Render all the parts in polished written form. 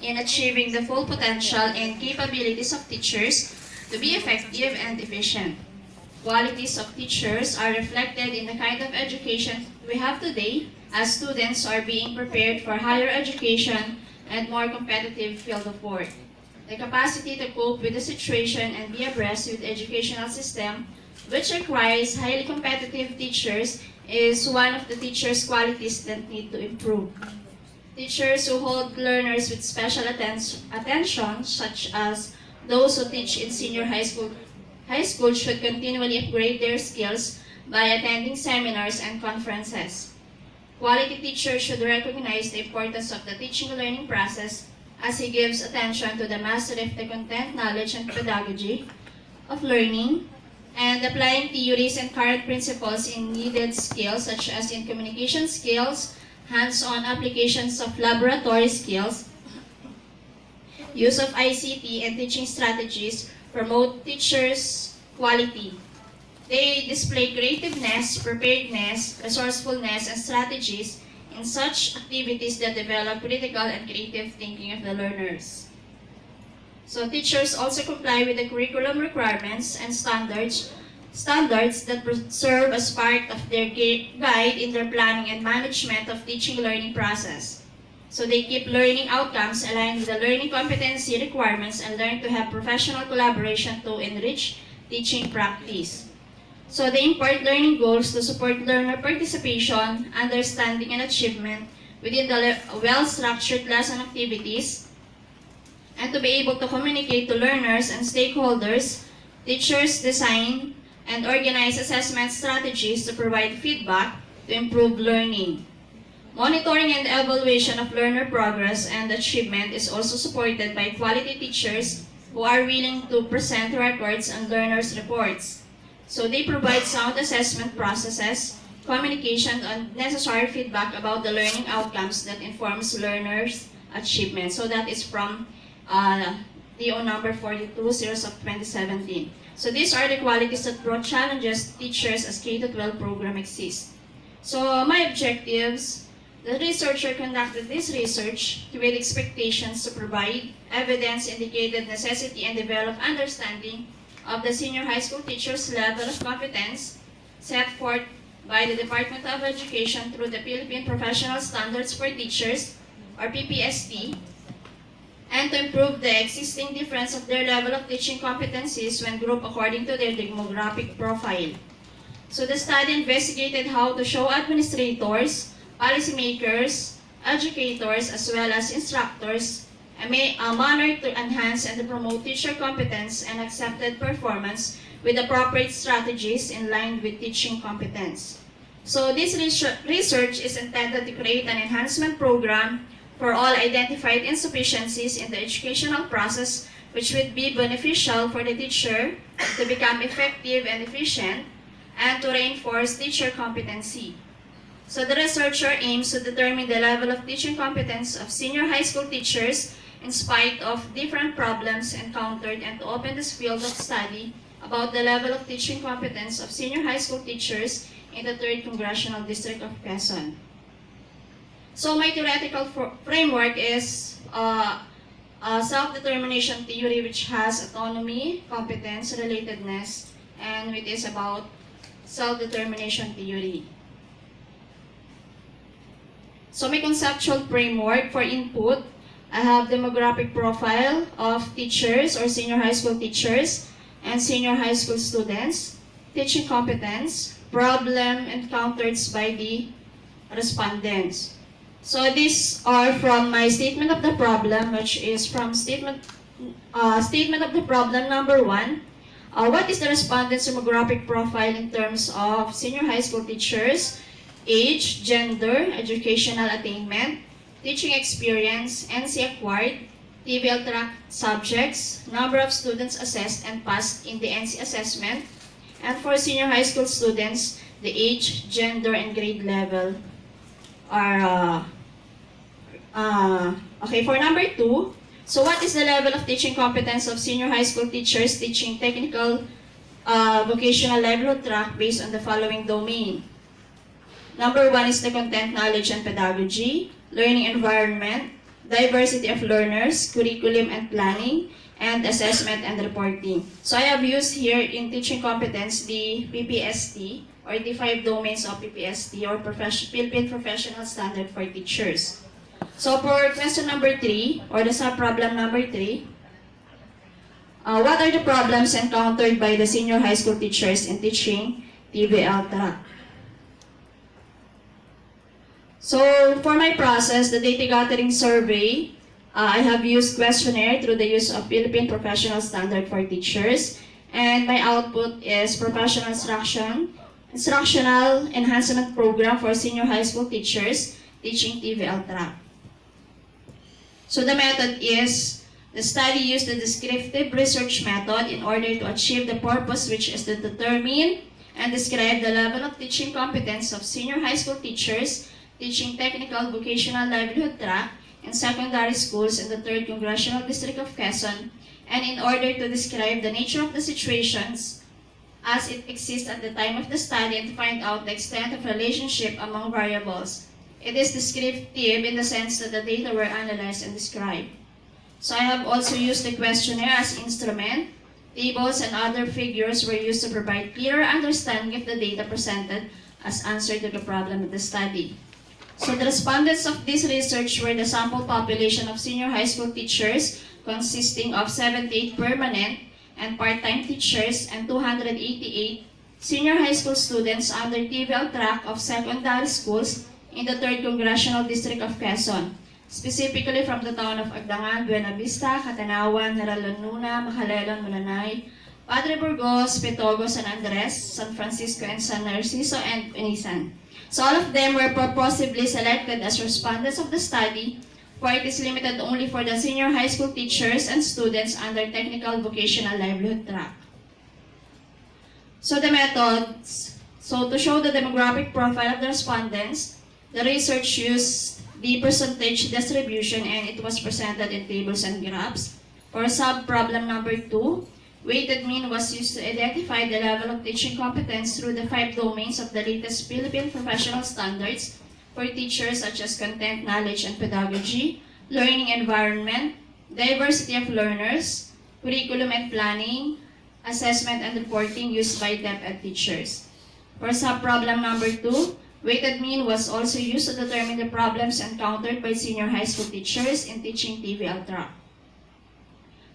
in achieving the full potential and capabilities of teachers to be effective and efficient. Qualities of teachers are reflected in the kind of education we have today, as students are being prepared for higher education and more competitive field of work. The capacity to cope with the situation and be abreast with the educational system, which requires highly competitive teachers, is one of the teachers' qualities that need to improve. Teachers who hold learners with special attention, such as those who teach in senior high school should continually upgrade their skills by attending seminars and conferences. Quality teachers should recognize the importance of the teaching and learning process as he gives attention to the mastery of the content, knowledge, and pedagogy of learning, and applying theories and current principles in needed skills such as in communication skills, hands-on applications of laboratory skills, use of ICT, and teaching strategies promote teachers' quality. They display creativeness, preparedness, resourcefulness, and strategies in such activities that develop critical and creative thinking of the learners. So teachers also comply with the curriculum requirements and standards that serve as part of their guide in their planning and management of teaching learning process. So they keep learning outcomes aligned with the learning competency requirements and learn to have professional collaboration to enrich teaching practice. So they impart learning goals to support learner participation, understanding, and achievement within the well-structured lesson activities, and to be able to communicate to learners and stakeholders. Teachers design and organize assessment strategies to provide feedback to improve learning. Monitoring and evaluation of learner progress and achievement is also supported by quality teachers who are willing to present records and learners' reports. So they provide sound assessment processes, communication, and necessary feedback about the learning outcomes that informs learners' achievement. So that is from DO number 42, series of 2017. So these are the qualities that brought challenges teachers as K-12 program exists. So my objectives: the researcher conducted this research with expectations to provide evidence indicated necessity and develop understanding of the senior high school teachers' level of competence set forth by the Department of Education through the Philippine Professional Standards for Teachers, or PPST, and to improve the existing difference of their level of teaching competencies when grouped according to their demographic profile. So the study investigated how to show administrators, policymakers, educators, as well as instructors a manner to enhance and to promote teacher competence and accepted performance with appropriate strategies in line with teaching competence. So this research is intended to create an enhancement program for all identified insufficiencies in the educational process, which would be beneficial for the teacher to become effective and efficient and to reinforce teacher competency. So the researcher aims to determine the level of teaching competence of senior high school teachers in spite of different problems encountered, and to open this field of study about the level of teaching competence of senior high school teachers in the 3rd Congressional District of Quezon. So my theoretical framework is self-determination theory, which has autonomy, competence, relatedness, and it is about self-determination theory. So my conceptual framework for input: I have demographic profile of teachers or senior high school teachers and senior high school students, teaching competence, problem encountered by the respondents. So these are from my statement of the problem, which is from statement of the problem number 1. What is the respondent's demographic profile in terms of senior high school teachers? Age, gender, educational attainment, teaching experience, NC acquired, TVL track subjects, number of students assessed and passed in the NC assessment, and for senior high school students, the age, gender, and grade level are okay. For number 2, so what is the level of teaching competence of senior high school teachers teaching technical vocational livelihood track based on the following domain? Number 1 is the content, knowledge, and pedagogy, learning environment, diversity of learners, curriculum and planning, and assessment and reporting. So I have used here in teaching competence the PPST, or the 5 domains of PPST, or Philippine Professional Standard for Teachers. So for question number 3, or the sub-problem number 3, what are the problems encountered by the senior high school teachers in teaching TVL track? So for my process, the data gathering survey, I have used questionnaire through the use of Philippine Professional Standard for Teachers, and my output is professional instructional enhancement program for senior high school teachers teaching TVL track. So the method is, the study used the descriptive research method in order to achieve the purpose, which is to determine and describe the level of teaching competence of senior high school teachers teaching technical vocational livelihood track in secondary schools in the 3rd Congressional District of Quezon, and in order to describe the nature of the situations as it exists at the time of the study and to find out the extent of relationship among variables. It is descriptive in the sense that the data were analyzed and described. So I have also used the questionnaire as instrument. Tables and other figures were used to provide clearer understanding of the data presented as answer to the problem of the study. So the respondents of this research were the sample population of senior high school teachers, consisting of 78 permanent and part-time teachers and 288 senior high school students under TVL track of secondary schools in the 3rd Congressional District of Quezon, specifically from the town of Agdangan, Buena Vista, Catanawan, Heralon Luna, Macalalon, Malanay, Padre Burgos, Petogo, San Andres, San Francisco, and San Narciso, and Pinisan. So all of them were purposely selected as respondents of the study, for it is limited only for the senior high school teachers and students under technical vocational livelihood track. So the methods, so to show the demographic profile of the respondents, the research used the percentage distribution, and it was presented in tables and graphs. For sub-problem number 2, weighted mean was used to identify the level of teaching competence through the 5 domains of the latest Philippine professional standards for teachers, such as content, knowledge, and pedagogy, learning environment, diversity of learners, curriculum and planning, assessment and reporting used by DepEd teachers. For sub-problem number 2, weighted mean was also used to determine the problems encountered by senior high school teachers in teaching TVL track.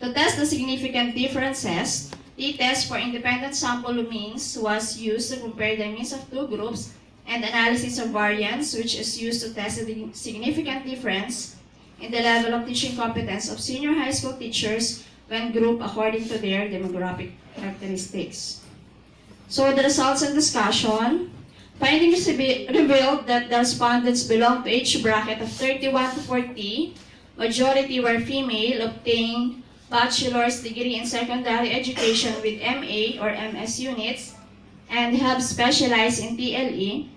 To test the significant differences, the test for independent sample means was used to compare the means of 2 groups, and analysis of variance, which is used to test the significant difference in the level of teaching competence of senior high school teachers when grouped according to their demographic characteristics. So the results and discussion. Findings revealed that the respondents belonged to age bracket of 31 to 40. Majority were female, obtained bachelor's degree in secondary education with MA or MS units, and have specialized in TLE,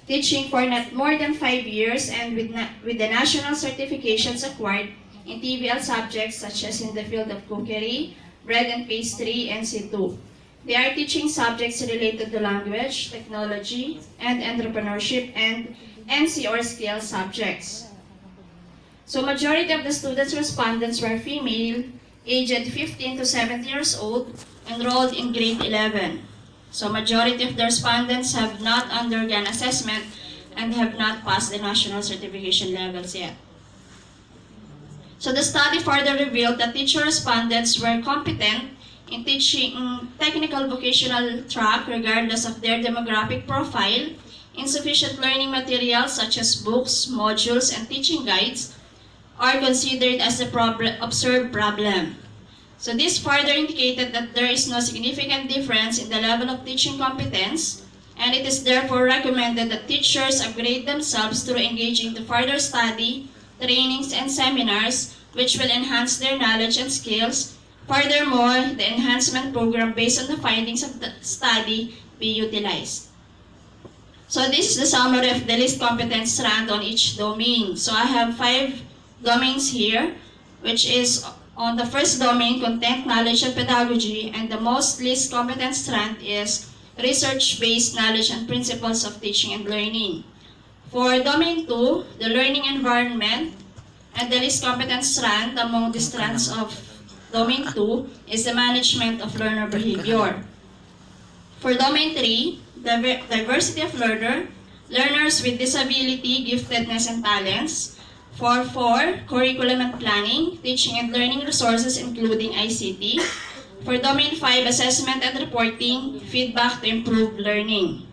teaching for not more than 5 years, and with the national certifications acquired in TVL subjects such as in the field of cookery, bread and pastry, and C2. They are teaching subjects related to language, technology, and entrepreneurship, and NC or skill subjects. So majority of the students respondents were female, aged 15 to 17 years old, enrolled in grade 11. So majority of the respondents have not undergone assessment and have not passed the national certification levels yet. So the study further revealed that teacher respondents were competent in teaching technical vocational track regardless of their demographic profile. Insufficient learning materials such as books, modules, and teaching guides are considered as the observed problem. So this further indicated that there is no significant difference in the level of teaching competence, and it is therefore recommended that teachers upgrade themselves through engaging to further study, trainings, and seminars which will enhance their knowledge and skills. Furthermore, the enhancement program based on the findings of the study be utilized. So this is the summary of the least competence strand on each domain. So I have 5 domains here, which is on the first domain, content, knowledge, and pedagogy, and the most least competent strand is research-based knowledge and principles of teaching and learning. For domain 2, the learning environment, And the least competent strand among the strands of Domain 2 is the management of learner behavior. For Domain 3, diversity of learners with disability, giftedness, and talents. For 4, curriculum and planning, teaching and learning resources including ICT. For Domain 5, assessment and reporting, feedback to improve learning.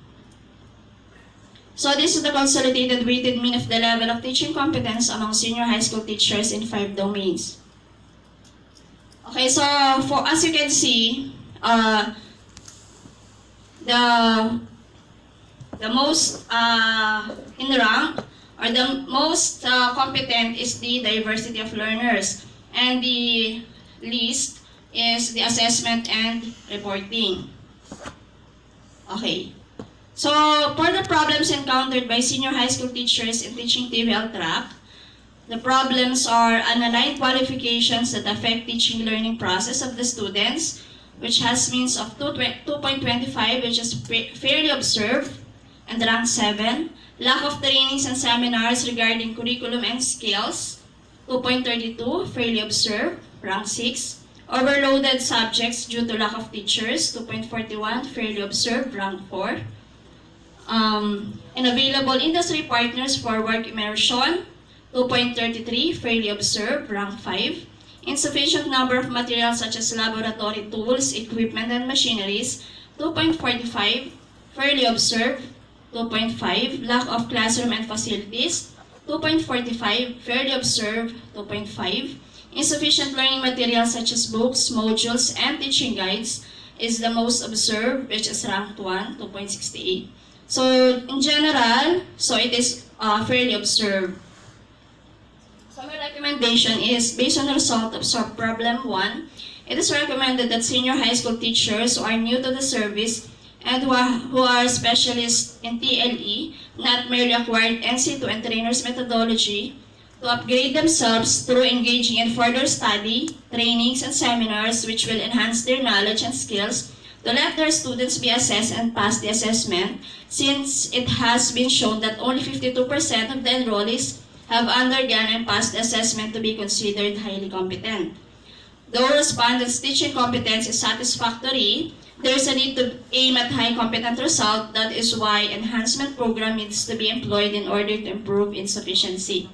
So this is the consolidated weighted mean of the level of teaching competence among senior high school teachers in 5 domains. Okay, so as you can see, the most in rank or the most competent is the diversity of learners, and the least is the assessment and reporting. Okay. So, for the problems encountered by senior high school teachers in teaching TVL track, the problems are unaligned qualifications that affect teaching learning process of the students, which has means of 2.25, which is fairly observed, and rank 7. Lack of trainings and seminars regarding curriculum and skills, 2.32, fairly observed, rank 6. Overloaded subjects due to lack of teachers, 2.41, fairly observed, rank 4. Unavailable industry partners for work immersion, 2.33, fairly observed, rank 5. Insufficient number of materials such as laboratory tools, equipment, and machineries, 2.45, fairly observed, 2.5. Lack of classroom and facilities, 2.45, fairly observed, 2.5. Insufficient learning materials such as books, modules, and teaching guides is the most observed, which is ranked 1, 2.68. So, in general, it is fairly observed. So, my recommendation is, based on the result of sub-problem 1, it is recommended that senior high school teachers who are new to the service and who are specialists in TLE, not merely acquired NC2 and trainers methodology, to upgrade themselves through engaging in further study, trainings, and seminars which will enhance their knowledge and skills, to let their students be assessed and pass the assessment, since it has been shown that only 52% of the enrollees have undergone and passed the assessment to be considered highly competent. Though respondents' teaching competence is satisfactory, there is a need to aim at high competent result. That is why enhancement program needs to be employed in order to improve insufficiency.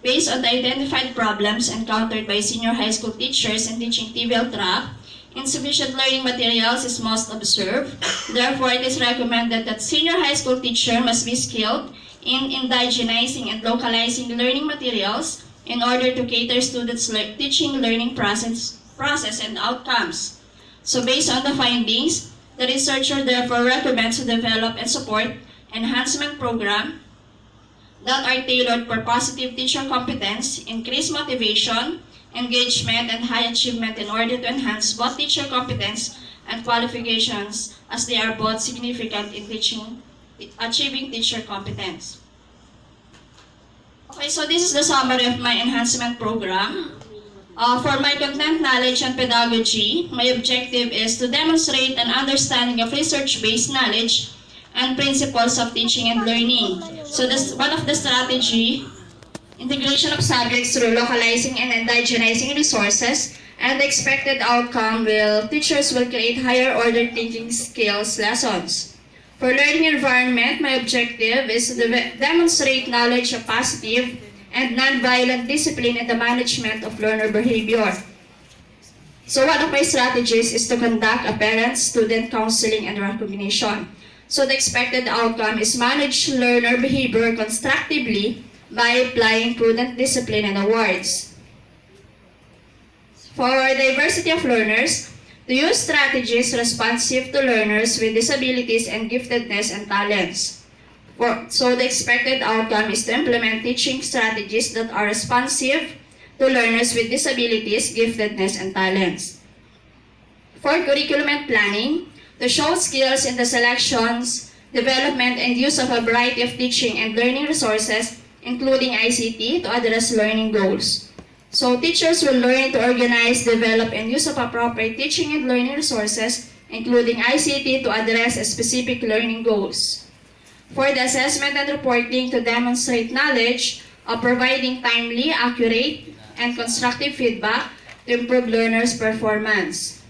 Based on the identified problems encountered by senior high school teachers in teaching TVL track, insufficient learning materials is most observed. Therefore, it is recommended that senior high school teacher must be skilled in indigenizing and localizing learning materials in order to cater students' teaching learning process and outcomes. So based on the findings, the researcher therefore recommends to develop and support enhancement program that are tailored for positive teacher competence, increase motivation, engagement, and high achievement in order to enhance both teacher competence and qualifications, as they are both significant in achieving teacher competence. Okay, so this is the summary of my enhancement program. For my content, knowledge, and pedagogy, my objective is to demonstrate an understanding of research-based knowledge and principles of teaching and learning. So that's one of the strategy, integration of subjects through localizing and indigenizing resources, and the expected outcome teachers will create higher order thinking skills lessons. For learning environment, my objective is to demonstrate knowledge of positive and non-violent discipline in the management of learner behavior. So one of my strategies is to conduct a parent-student counseling and recognition. So the expected outcome is manage learner behavior constructively by applying prudent discipline and awards. For diversity of learners, to use strategies responsive to learners with disabilities and giftedness and talents. So the expected outcome is to implement teaching strategies that are responsive to learners with disabilities, giftedness, and talents. For curriculum and planning, to show skills in the selections, development, and use of a variety of teaching and learning resources, including ICT, to address learning goals. So teachers will learn to organize, develop, and use of appropriate teaching and learning resources, including ICT, to address specific learning goals. For the assessment and reporting, to demonstrate knowledge providing timely, accurate, and constructive feedback to improve learners' performance.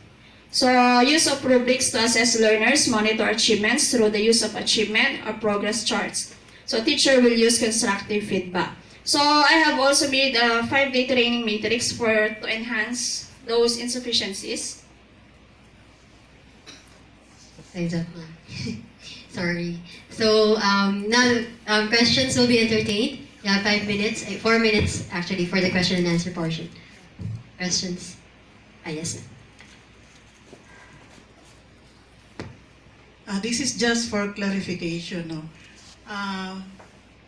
So, use of rubrics to assess learners, monitor achievements through the use of achievement or progress charts. So, teacher will use constructive feedback. So, I have also made a 5-day training matrix to enhance those insufficiencies. Sorry. So now questions will be entertained. You have 5 minutes, 4 minutes actually for the question and answer portion. Questions? Yes, ma'am. This is just for clarification. No?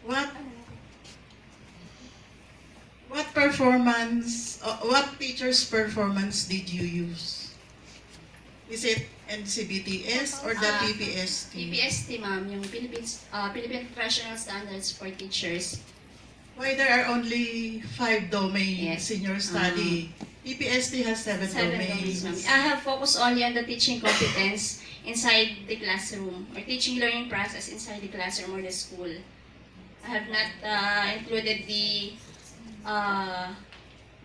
What performance, what teacher's performance did you use? Is it NCBTS or the PPST? PPST, ma'am, yung Philippine Professional Standards for Teachers. Why there are only 5 domains Yes. in your study? PPST has 7 domains. Ma'am. I have focused only on the teaching competence inside the classroom or teaching learning process inside the classroom or the school. I have not included the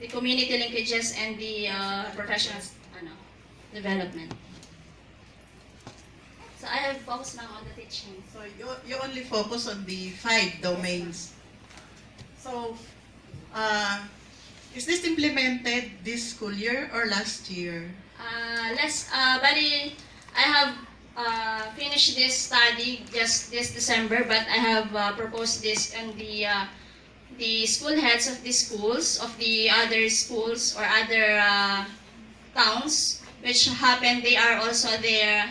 community linkages and the professional development. So I have focused now on the teaching. So you only focus on the 5 domains. So, is this implemented this school year or last year? Bali, I have finished this study just this December, but I have proposed this in the school heads of the schools, of the other schools or other towns, which happen they are also the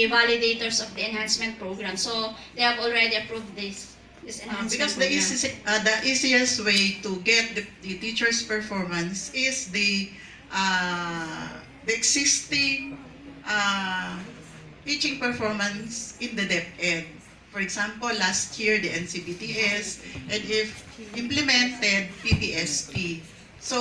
validators of the enhancement program. So they have already approved this enhancement because program. the easiest way to get the teacher's performance is the existing teaching performance in the DepEd. For example, last year the NCBTS, and if implemented PPST. So